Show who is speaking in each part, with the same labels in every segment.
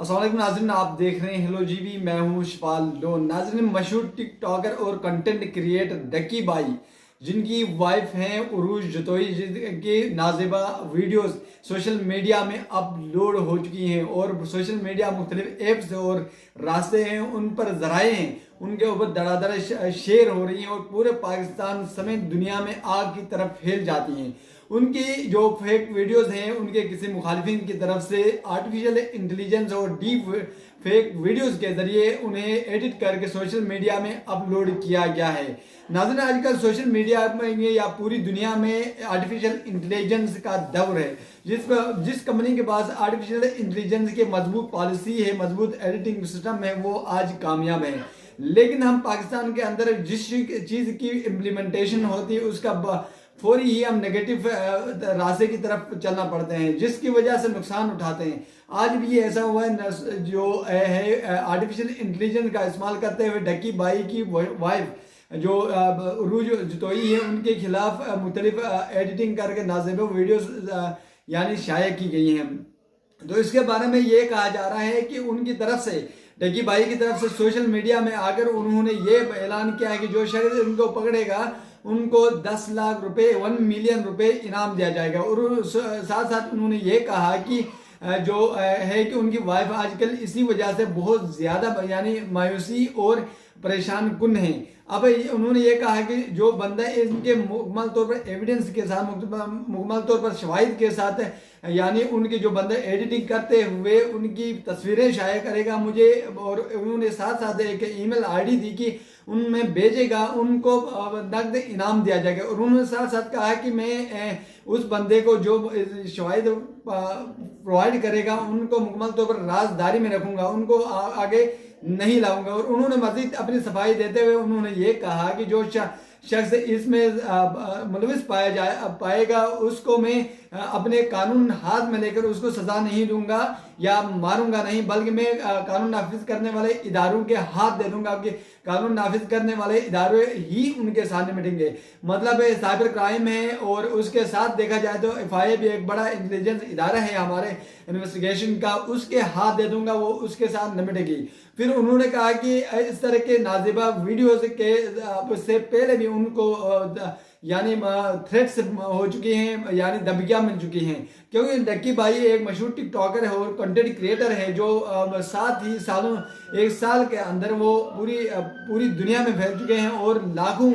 Speaker 1: अस्सलाम वालेकुम नाज़रीन, आप देख रहे हैं हेलो जीबी। मैं हूं शिफाल लोन। नाज़रीन, मशहूर टिकटॉकर और कंटेंट क्रिएटर डक्की भाई, जिनकी वाइफ हैं उरूज जतोई, जिनकी नाज़िबा वीडियोस सोशल मीडिया में अपलोड हो चुकी हैं और सोशल मीडिया मुख्तलिफ ऐप्स और रास्ते हैं उन पर ज़राए हैं उनके ऊपर धड़ाधड़ शेयर हो रही हैं और पूरे पाकिस्तान समेत दुनिया में आग की तरफ फैल जाती हैं। उनकी जो फेक वीडियोस हैं उनके किसी मुखालिफिन की तरफ से आर्टिफिशियल इंटेलिजेंस और डीप फेक वीडियोस के जरिए उन्हें एडिट करके सोशल मीडिया में अपलोड किया गया है। नाज़रीन, आजकल सोशल मीडिया में या पूरी दुनिया में आर्टिफिशियल इंटेलिजेंस का दौर है। जिस कंपनी के पास आर्टिफिशियल इंटेलिजेंस की मजबूत पॉलिसी है, मजबूत एडिटिंग सिस्टम है, वो आज कामयाब है। लेकिन हम पाकिस्तान के अंदर जिस चीज़ की इम्प्लीमेंटेशन होती है उसका फौरी ही हम नेगेटिव रास्ते की तरफ चलना पड़ते हैं, जिसकी वजह से नुकसान उठाते हैं। आज भी ऐसा हुआ है, जो है आर्टिफिशियल इंटेलिजेंस का इस्तेमाल करते हुए डक्की भाई की वाइफ जो उरूज जतोई है उनके खिलाफ मुख्तलिफ एडिटिंग करके नाज़िबा वीडियोस यानी शाया की गई हैं। तो इसके बारे में ये कहा जा रहा है कि उनकी तरफ से, डक्की भाई की तरफ से सोशल मीडिया में आकर उन्होंने ये ऐलान किया है कि जो शख्स उनको पकड़ेगा उनको 10 लाख रुपए 1 मिलियन रुपए इनाम दिया जाएगा। और साथ साथ उन्होंने ये कहा कि जो है कि उनकी वाइफ आजकल इसी वजह से बहुत ज़्यादा यानी मायूसी और परेशान कुन है। अब उन्होंने ये कहा कि जो बंदा इनके मुकम्मल तौर पर एविडेंस के साथ, मुकम्मल तौर पर शवाहिद के साथ, यानी उनके जो बंदा एडिटिंग करते हुए उनकी तस्वीरें शाया करेगा मुझे, और उन्होंने साथ साथ एक ईमेल आईडी दी कि उनमें भेजेगा, उनको नकद इनाम दिया जाएगा। और उन्होंने साथ साथ कहा कि मैं उस बंदे को जो शवाहिद प्रोवाइड करेगा उनको मुकम्मल तौर पर राजदारी में रखूंगा, उनको आगे नहीं लाऊंगा। और उन्होंने मजीद अपनी सफाई देते हुए उन्होंने ये कहा कि जो शख्स इसमें मुलविस पाएगा उसको मैं अपने कानून हाथ में लेकर उसको सजा नहीं दूंगा या मारूंगा नहीं, बल्कि मैं कानून नाफिज करने वाले इदारों के हाथ दे दूंगा कि कानून नाफिज करने वाले इदारे ही उनके सामने मिटेंगे। मतलब साइबर क्राइम है और उसके साथ देखा जाए तो FIA भी एक बड़ा इंटेलिजेंस इदारा है हमारे इन्वेस्टिगेशन का, उसके हाथ दे दूंगा, वो उसके साथ निपटेगी। फिर उन्होंने कहा कि इस तरह के नाज़िबा वीडियोस के से पहले भी उनको यानी थ्रेट्स हो चुकी हैं, यानी धमकियां मिल चुकी हैं, क्योंकि डक्की भाई एक मशहूर टिकटॉकर है और कंटेंट क्रिएटर है जो 1 साल के अंदर वो पूरी दुनिया में फैल चुके हैं और लाखों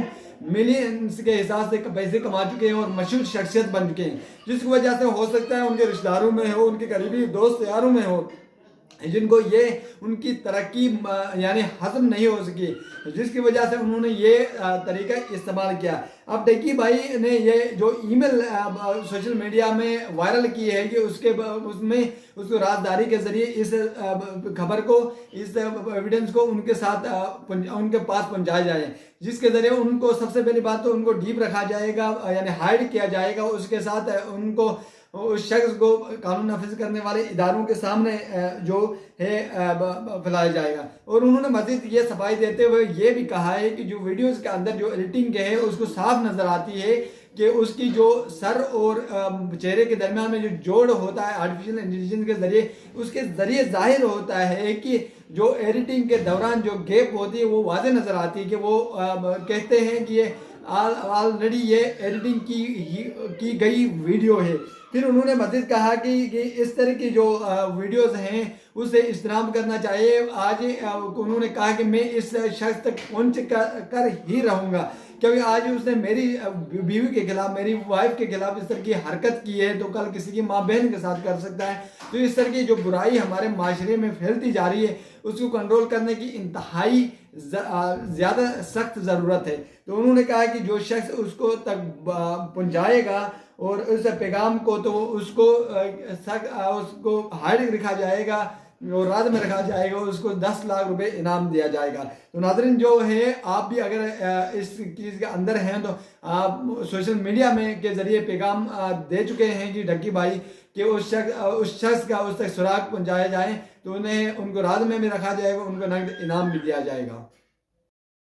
Speaker 1: मिलियंस के हिसाब से पैसे कमा चुके हैं और मशहूर शख्सियत बन चुके हैं, जिसकी वजह से हो सकता है उनके रिश्तेदारों में हो, उनके करीबी दोस्त यारों में हो, जिनको ये उनकी तरक्की यानी हजम नहीं हो सकी, जिसकी वजह से उन्होंने ये तरीका इस्तेमाल किया। अब डक्की भाई ने ये जो ईमेल सोशल मीडिया में वायरल की है कि उसमें उसको राजदारी के जरिए इस खबर को, इस एविडेंस को उनके साथ उनके पास पहुंचाया जाए, जिसके जरिए उनको सबसे पहली बात तो उनको डीप रखा जाएगा यानी हाइड किया जाएगा, उसके साथ उनको उस शख्स को कानून नाफिज करने वाले इदारों के सामने जो है फैलाया जाएगा। और उन्होंने मजीद ये सफाई देते हुए ये भी कहा है कि जो वीडियोस के अंदर जो एडिटिंग है उसको साफ नजर आती है कि उसकी जो सर और चेहरे के दरमियान में जो जोड़ होता है आर्टिफिशियल इंटेलिजेंस के जरिए, उसके जरिए जाहिर होता है कि जो एडिटिंग के दौरान जो गैप होती है वो वाज़ेह नजर आती है कि वो कहते हैं कि ये ऑलरेडी ये एडिटिंग की गई वीडियो है। फिर उन्होंने मजीद कहा कि इस तरह की जो वीडियोस हैं उसे इस्तेमाल करना चाहिए। आज उन्होंने कहा कि मैं इस शख्स तक पहुंच कर ही रहूंगा, क्योंकि आज उसने मेरी बीवी के खिलाफ, मेरी वाइफ के खिलाफ इस तरह की हरकत की है तो कल किसी की माँ बहन के साथ कर सकता है। तो इस तरह की जो बुराई हमारे माशरे में फैलती जा रही है उसको कंट्रोल करने की इंतहाई ज़्यादा सख्त ज़रूरत है। तो उन्होंने कहा कि जो शख्स उसको तक पहुँचाएगा और उस पैगाम को तो उसको हाइड रखा जाएगा और राज में रखा जाएगा, उसको 10 लाख रुपए इनाम दिया जाएगा। तो नाज़रीन, जो है आप भी अगर इस चीज़ के अंदर हैं तो आप सोशल मीडिया में के जरिए पैगाम दे चुके हैं कि डक्की भाई कि उस शख्स का उस तक सुराग पहुंचाया जाए तो उनको राज में भी रखा जाएगा, उनको नकद इनाम भी दिया जाएगा।